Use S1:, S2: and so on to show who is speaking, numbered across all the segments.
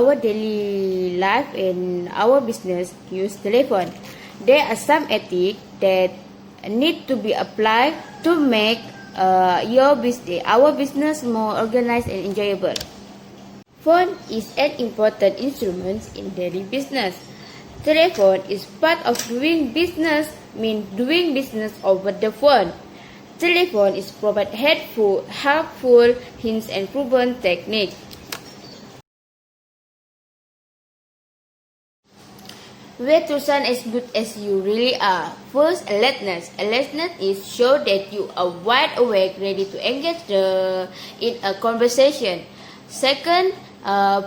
S1: our daily life and our business use telephone. There are some ethics that need to be applied to make our business more organized and enjoyable. Phone is an important instrument in daily business. Telephone is part of doing business, means doing business over the phone. Telephone is provide helpful hints and proven techniques. Way to sound as good as you really are. First, alertness. Alertness is show that you are wide awake, ready to engage in a conversation. Second,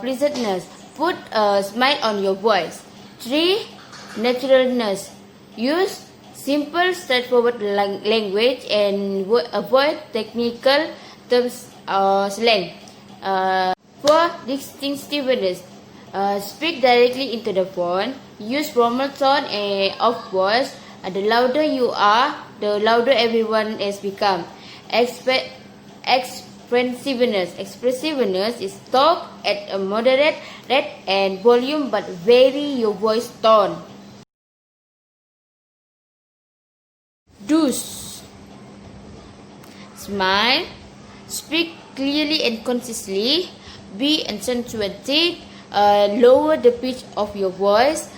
S1: pleasantness. Put a smile on your voice. 3. Naturalness. Use simple, straightforward language and avoid technical terms or slang. 4. Distinctiveness. Speak directly into the phone. Use formal tone of voice. The louder you are, the louder everyone has become. Expressiveness. Expressiveness is talk at a moderate rate and volume but vary your voice tone. Do's. Smile. Speak clearly and concisely. Be accentuated. Lower the pitch of your voice.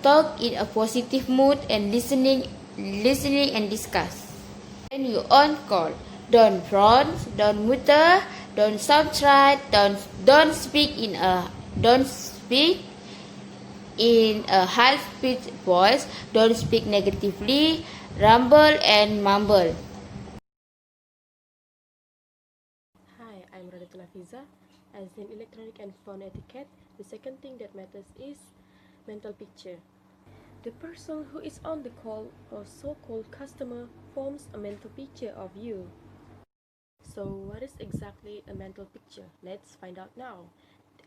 S1: Talk in a positive mood and listening and discuss. When you on call, don't front, don't mutter, don't soundtrack, don't speak in a high-pitched voice, don't speak negatively, rumble and mumble.
S2: Hi, I'm Raditya Nafiza. As in electronic and phone etiquette, the second thing that matters is mental picture. The person who is on the call or so-called customer forms a mental picture of you. So what is exactly a mental picture? Let's find out now.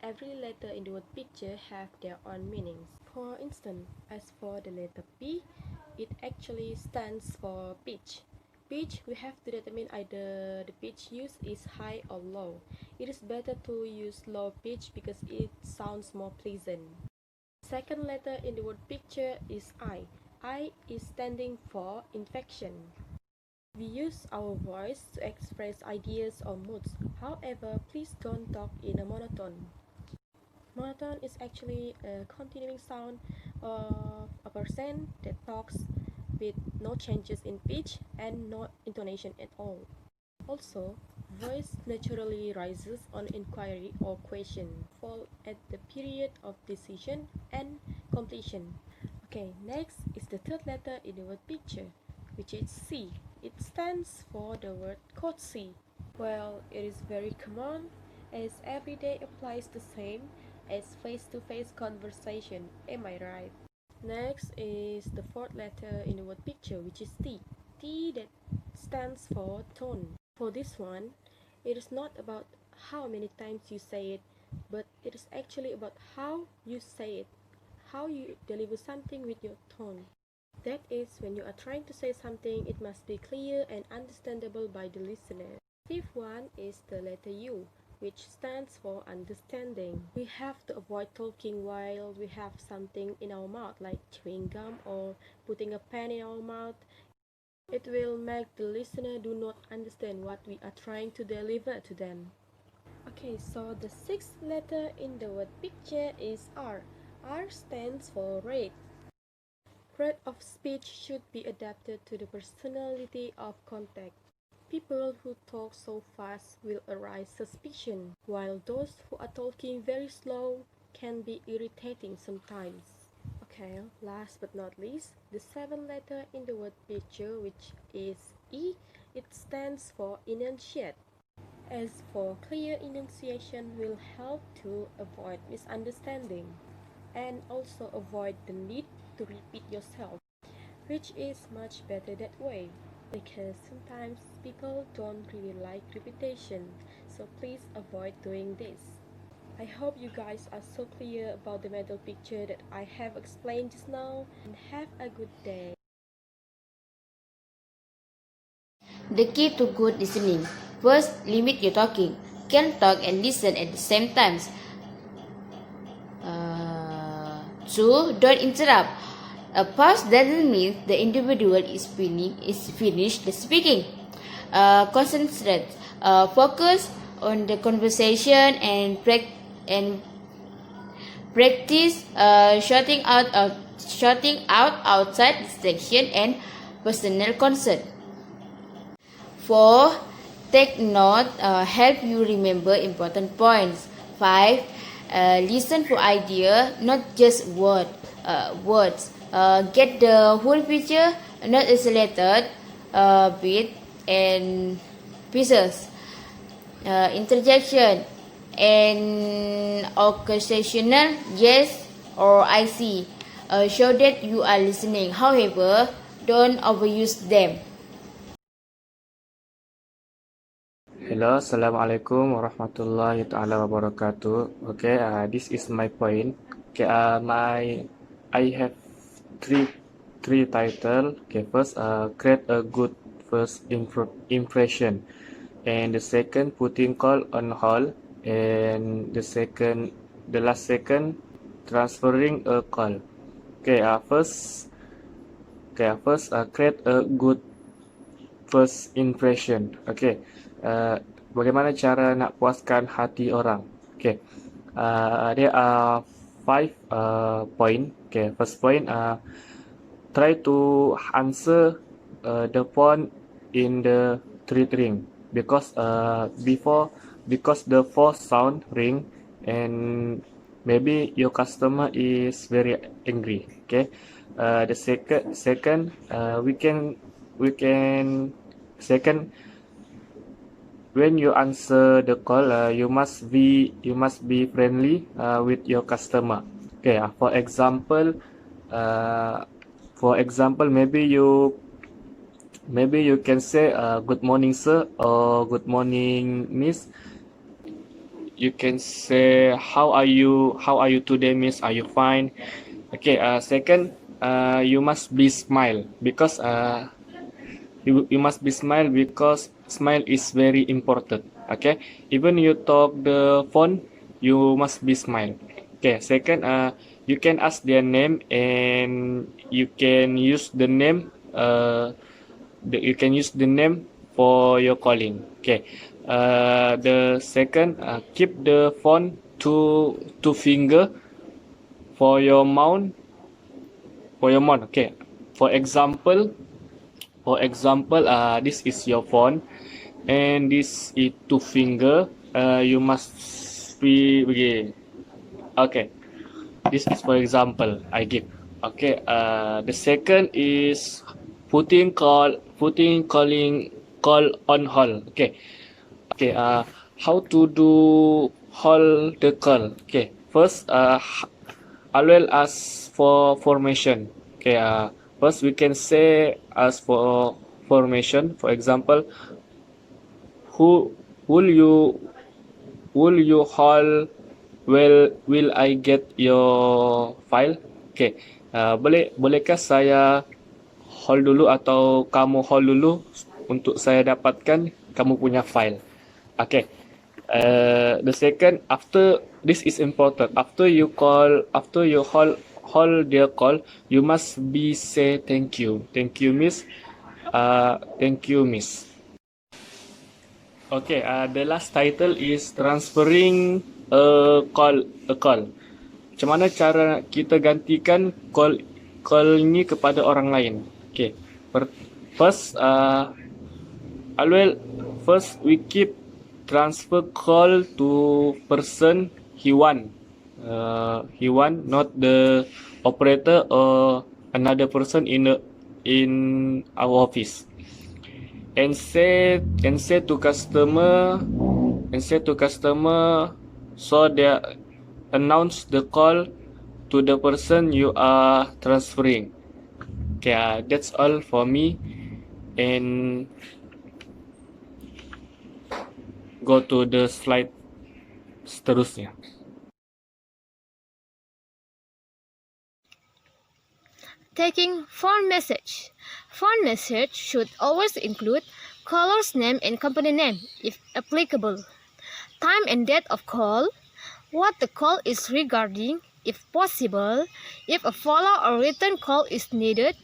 S2: Every letter in the word picture have their own meanings. For instance, as for the letter P, it actually stands for pitch. Pitch, we have to determine either the pitch used is high or low. It is better to use low pitch because it sounds more pleasant. Second letter in the word picture is I. I is standing for infection. We use our voice to express ideas or moods. However, please don't talk in a monotone. Monotone is actually a continuing sound of a person that talks with no changes in pitch and no intonation at all. Also, voice naturally rises on inquiry or question, fall at the period of decision and completion. Okay, next is the third letter in the word picture, which is C. It stands for the word courtesy. Well, it is very common as every day applies the same as face-to-face conversation. Am I right? Next is the fourth letter in the word picture, which is T. T that stands for tone. For this one, it is not about how many times you say it, but it is actually about how you say it, how you deliver something with your tone. That is, when you are trying to say something, it must be clear and understandable by the listener. Fifth one is the letter U, which stands for understanding. We have to avoid talking while we have something in our mouth, like chewing gum or putting a pen in our mouth. It will make the listener do not understand what we are trying to deliver to them. Okay, so the sixth letter in the word picture is R. R stands for rate. Rate of speech should be adapted to the personality of contact. People who talk so fast will arouse suspicion, while those who are talking very slow can be irritating sometimes. Okay, last but not least, the seventh letter in the word picture, which is E, it stands for enunciate. As for clear enunciation will help to avoid misunderstanding and also avoid the need to repeat yourself, which is much better that way because sometimes people don't really like repetition, so please avoid doing this. I hope you guys are so clear about the mental picture that I have explained just now, and have a good day.
S1: The key to good listening. First, limit your talking. Can talk and listen at the same time. 2. Don't interrupt. A pause doesn't mean the individual is finished speaking. Concentrate. Focus on the conversation and practice shutting out outside distraction and personal concern. 4. Take note, help you remember important points. 5. Listen for idea, not just words. Get the whole picture, not isolated bit and pieces. Interjection and occasional yes or I see show that you are listening. However, don't overuse them.
S3: Hello, Assalamualaikum warahmatullahi taala wabarakatuh. Okay, this is my point. Okay, I have three title. Okay, first, create a good first impression, and the second, putting call on hold, and the last second, transferring a call. Okay, first, create a good first impression. Okay, bagaimana cara nak puaskan hati orang? Okay, there are 5 point. Okay, first point, try to answer the phone in the third ring because because the fourth sound ring and maybe your customer is very angry. Okay, the second we can second, when you answer the call, you must be friendly with your customer. Okay, for example, maybe you can say good morning sir or good morning miss. You can say how are you today miss, are you fine? Okay, second, you must be smile because you must be smile because smile is very important. Okay, even you talk the phone, you must be smile. Okay, second, you can ask their name and you can use the name for your calling. Okay, the second, keep the phone two finger for your mouth. Okay, for example, this is your phone and this is two finger. You must be okay. This is for example I give. Okay, the second is putting call on hold. Okay, how to do hold the call? Okay, first, I will ask for formation. Okay, first we can say ask for formation. For example, who will you hold? Will I get your file? Okay, bolehkah saya hold dulu atau kamu hold dulu untuk saya dapatkan kamu punya file? Okay. The second, after this is important. After you hold their call, you must be say thank you miss. Thank you miss. Okay, the last title is transferring a call. Macam mana cara kita gantikan call ni kepada orang lain? Okay, first, first we keep transfer call to person he want, not the operator or another person in our office, and say to customer so they announce the call to the person you are transferring. Okay, that's all for me, and go to the slide seterusnya.
S4: Taking phone message. Phone message should always include caller's name and company name, if applicable. Time and date of call, what the call is regarding, if possible, if a follow or return call is needed,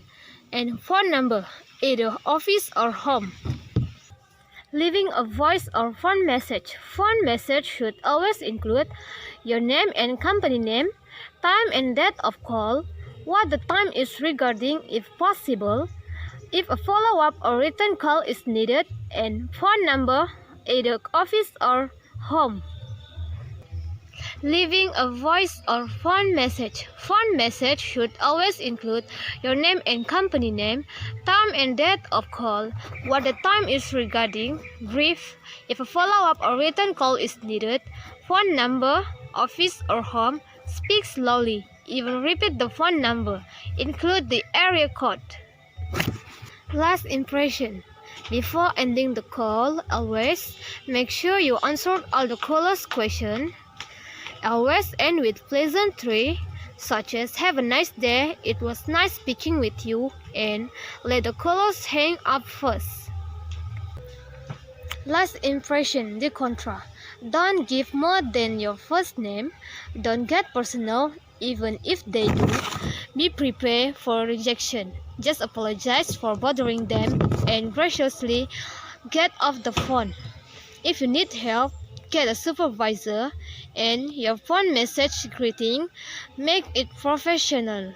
S4: and phone number, either office or home. Leaving a voice or phone message. Phone message should always include your name and company name, time and date of call, what the time is regarding if possible, if a follow-up or return call is needed, and phone number, either office or home. Leaving a voice or phone message. Phone message should always include your name and company name, time and date of call, what the time is regarding, brief, if a follow-up or return call is needed, phone number, office or home, speak slowly, even repeat the phone number, include the area code. Last impression. Before ending the call, always make sure you answered all the caller's questions. Always end with pleasantry, such as "Have a nice day, it was nice speaking with you," and let the callers hang up first. Last impression, the contra. Don't give more than your first name. Don't get personal, even if they do. Be prepared for rejection. Just apologize for bothering them and graciously get off the phone. If you need help, get a supervisor, and your phone message greeting, make it professional.